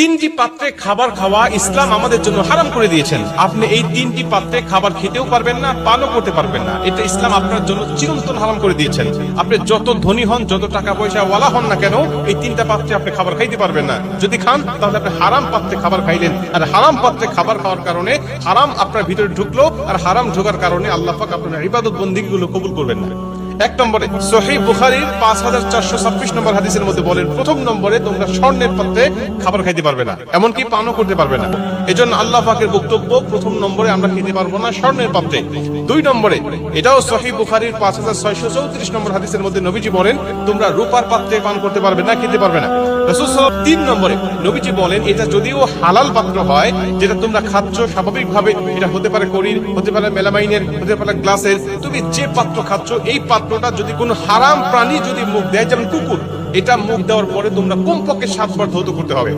তিনটি পাত্রে খাবার খাওয়া ইসলাম আমাদের জন্য হারাম করে দিয়েছেন। আপনি এই তিনটি পাত্রে খাবার খেতেও পারবেন না, পানও করতে পারবেন না। এটা ইসলাম আপনার জন্য চিরন্তন হারাম করে দিয়েছেন। আপনি যত ধনী হন, যত টাকা পয়সা ওয়ালা হন না কেন, এই তিনটা পাত্রে আপনি খাবার খাইতে পারবেন না। যদি খান তাহলে আপনি হারাম পাত্রে খাবার খাইলেন, আর হারাম পাত্রে খাবার খাওয়ার কারণে হারাম আপনার ভিতরে ঢুকলো, আর হারাম ঢোকার কারণে আল্লাহ পাক আপনার ইবাদত বন্দেগীগুলো কবুল করবেন না। এক নম্বরে সহিহ বুখারীর 5426 নম্বর হাদিসের মধ্যে বলেন, প্রথম নম্বরে তোমরা স্বর্ণের পাত্রে খাবার খাইতে পারবে না, এমনকি পানও করতে পারবে না। এজন্য আল্লাহ পাকের বক্তব্য, প্রথম নম্বরে আমরা খেতে পারবো না স্বর্ণের পাত্রে। দুই নম্বরে, এটাও সহিহ বুখারীর 5634 নম্বর হাদিসের মধ্যে নবীজি বলেন, তোমরা রূপার পাত্রে পান করতে পারবে না, খেতে পারবে না। রাসূল সাল্লাল্লাহু আলাইহি ওয়াসাল্লাম 3 নম্বরে নবীজি বলেন, এটা যদিও হালাল পাত্র হয়, যেটা তোমরা খাচ্ছ স্বাভাবিকভাবে, এটা হতে পারে কড়ির, হতে পারে মেলামাইনের, হতে পারে গ্লাসের, তুমি যে পাত্র খাচ্ছ এই পাত্রটা যদি কোনো হারাম প্রাণী যদি মুখ দেয়, যেমন কুকুর, এটা মুখ দেওয়ার পরে তোমরা কমপক্ষে 7 বার ধৌত করতে হবে।